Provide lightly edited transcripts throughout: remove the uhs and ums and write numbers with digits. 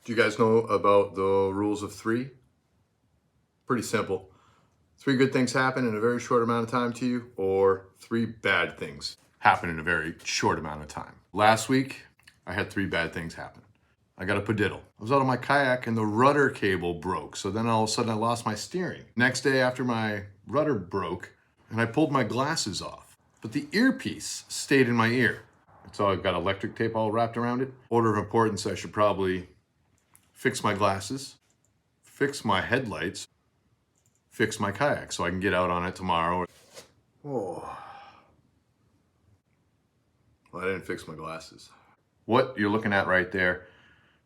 Do you guys know about the rules of three? Pretty simple. 3 good things happen in a very short amount of time to you, or 3 bad things happen in a very short amount of time. Last week, I had 3 bad things happen. I got a padiddle. I was out on my kayak and the rudder cable broke. So then all of a sudden I lost my steering. Next day after my rudder broke and I pulled my glasses off, but the earpiece stayed in my ear. So I've got electric tape all wrapped around it. Order of importance, I should probably fix my glasses, fix my headlights, fix my kayak so I can get out on it tomorrow. Oh. Well, I didn't fix my glasses. What you're looking at right there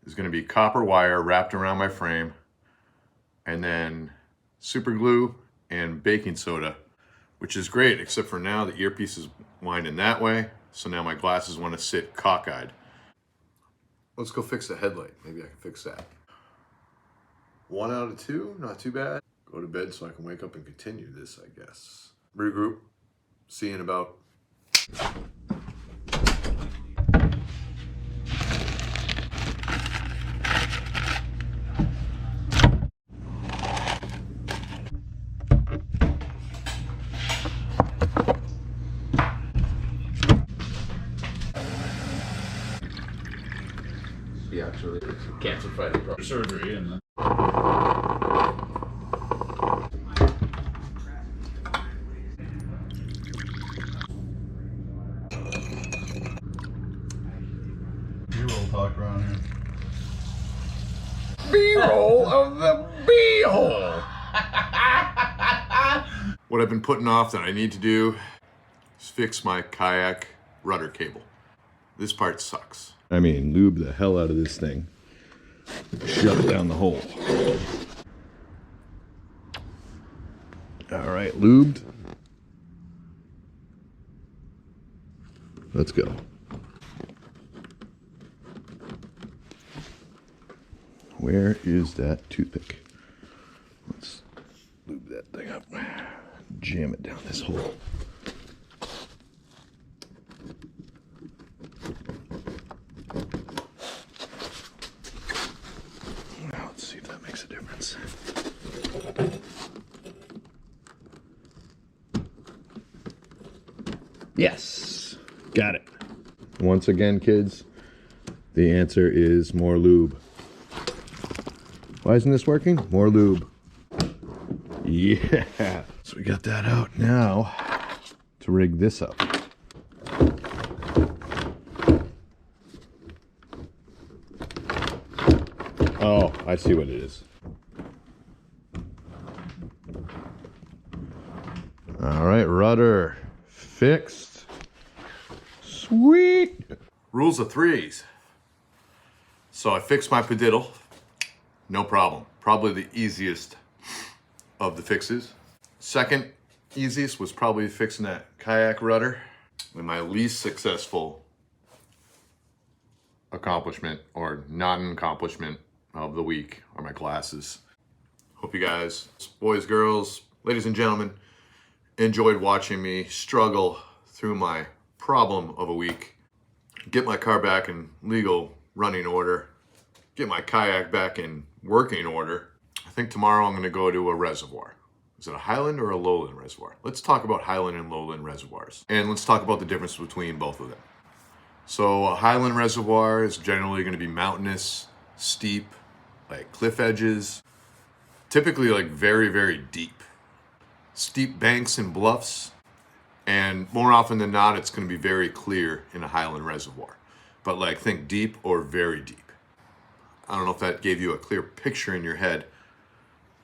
is going to be copper wire wrapped around my frame, and then super glue and baking soda, which is great, except for now the earpiece is winding that way, so now my glasses want to sit cockeyed. Let's go fix the headlight. Maybe I can fix that. 1 out of 2, not too bad. Go to bed so I can wake up and continue this, I guess. Regroup. See you in about... He actually canceled Friday surgery and then B-roll talk around here. B-roll of the B-hole. What I've been putting off that I need to do is fix my kayak rudder cable. This part sucks. I mean, lube the hell out of this thing. Shove it down the hole. All right, lubed. Let's go. Where is that toothpick? Let's lube that thing up. Jam it down this hole. Now let's see if that makes a difference. Yes, got it. Once again, kids, the answer is more lube. Why isn't this working? More lube. Yeah. So we got that out now to rig this up. Oh, I see what it is. All right, rudder fixed. Sweet. Rules of threes. So I fixed my padiddle. No problem. Probably the easiest of the fixes. Second easiest was probably fixing that kayak rudder. And my least successful accomplishment or non-accomplishment of the week are my glasses. Hope you guys, boys, girls, ladies and gentlemen, enjoyed watching me struggle through my problem of a week. Get my car back in legal running order. Get my kayak back in working order. I think tomorrow I'm going to go to a reservoir. Is it a Highland or a Lowland reservoir? Let's talk about Highland and Lowland reservoirs. And let's talk about the difference between both of them. So a Highland reservoir is generally going to be mountainous, steep, like cliff edges, typically like very, very deep. Steep banks and bluffs, and more often than not, it's going to be very clear in a Highland reservoir. But like think deep or very deep. I don't know if that gave you a clear picture in your head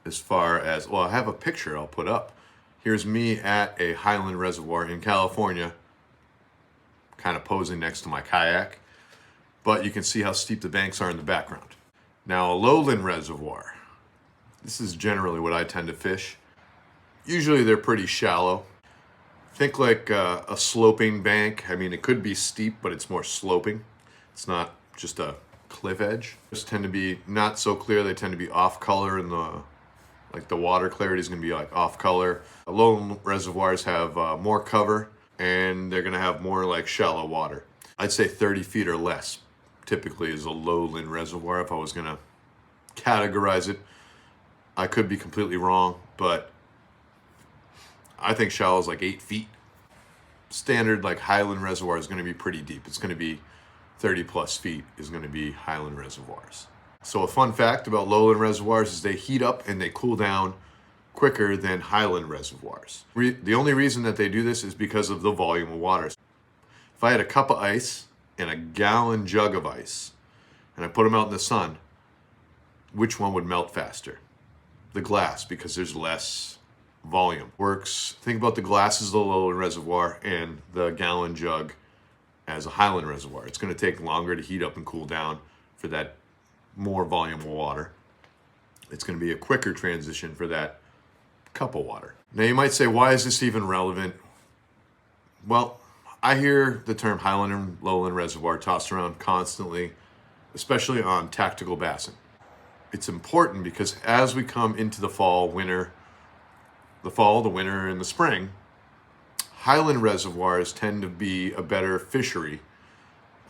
as far as, well, I have a picture I'll put up. Here's me at a Highland reservoir in California, kind of posing next to my kayak, but you can see how steep the banks are in the background. Now a Lowland reservoir, this is generally what I tend to fish. Usually they're pretty shallow. Think like a sloping bank. I mean, it could be steep, but it's more sloping. It's not just a cliff edge. Those tend to be not so clear. They tend to be off color, and the water clarity is going to be like off color. Lowland reservoirs have more cover, and they're going to have more like shallow water. I'd say 30 feet or less typically is a lowland reservoir if I was going to categorize it. I could be completely wrong, but I think shallow is like 8 feet. Standard like Highland reservoir is going to be pretty deep. It's going to be 30 plus feet is going to be Highland reservoirs. So a fun fact about lowland reservoirs is they heat up and they cool down quicker than Highland reservoirs. The only reason that they do this is because of the volume of water. If I had a cup of ice and a gallon jug of ice and I put them out in the sun, which one would melt faster? The glass, because there's less volume. Works, think about the glass as the lowland reservoir and the gallon jug as a Highland reservoir. It's going to take longer to heat up and cool down for that more volume of water. It's going to be a quicker transition for that cup of water. Now you might say, why is this even relevant? Well, I hear the term Highland and Lowland reservoir tossed around constantly, especially on tactical bassing. It's important because as we come into the fall, the winter, and the spring, Highland reservoirs tend to be a better fishery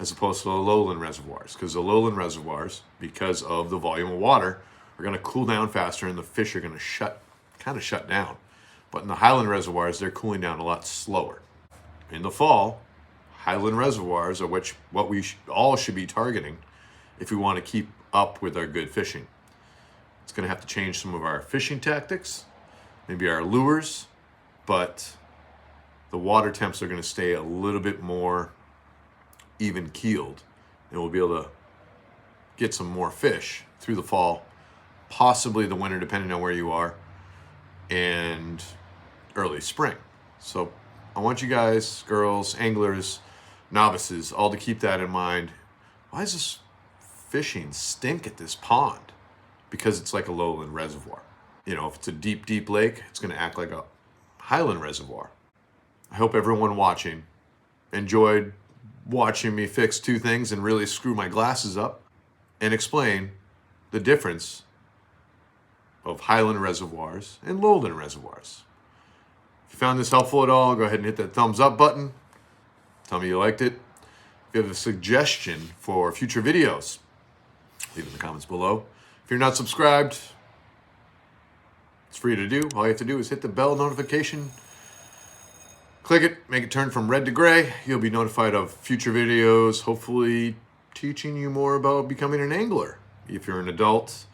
as opposed to the lowland reservoirs, because the lowland reservoirs, because of the volume of water, are going to cool down faster and the fish are going to kind of shut down. But in the Highland reservoirs, they're cooling down a lot slower. In the fall, Highland reservoirs are what we all should be targeting if we want to keep up with our good fishing. It's going to have to change some of our fishing tactics, maybe our lures, but the water temps are going to stay a little bit more even keeled, and we'll be able to get some more fish through the fall, possibly the winter, depending on where you are, and early spring. So I want you guys, girls, anglers, novices, all to keep that in mind. Why does this fishing stink at this pond? Because it's like a lowland reservoir. You know, if it's a deep, deep lake, it's going to act like a Highland reservoir. I hope everyone watching enjoyed watching me fix two things and really screw my glasses up and explain the difference of Highland reservoirs and lowland reservoirs. If you found this helpful at all, go ahead and hit that thumbs up button. Tell me you liked it. If you have a suggestion for future videos, leave it in the comments below. If you're not subscribed, it's free to do. All you have to do is hit the bell notification. Click it, make it turn from red to gray. You'll be notified of future videos, hopefully teaching you more about becoming an angler. If you're an adult,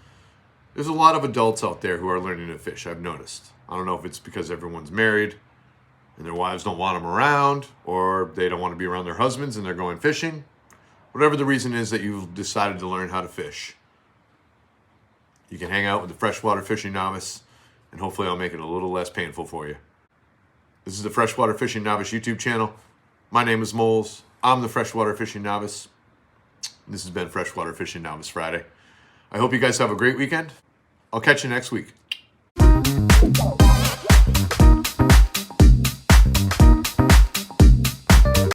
there's a lot of adults out there who are learning to fish, I've noticed. I don't know if it's because everyone's married and their wives don't want them around, or they don't want to be around their husbands and they're going fishing. Whatever the reason is that you've decided to learn how to fish, you can hang out with the Freshwater Fishing Novice, and hopefully I'll make it a little less painful for you. This is the Freshwater Fishing Novice YouTube channel. My name is Moles. I'm the Freshwater Fishing Novice. This has been Freshwater Fishing Novice Friday. I hope you guys have a great weekend. I'll catch you next week.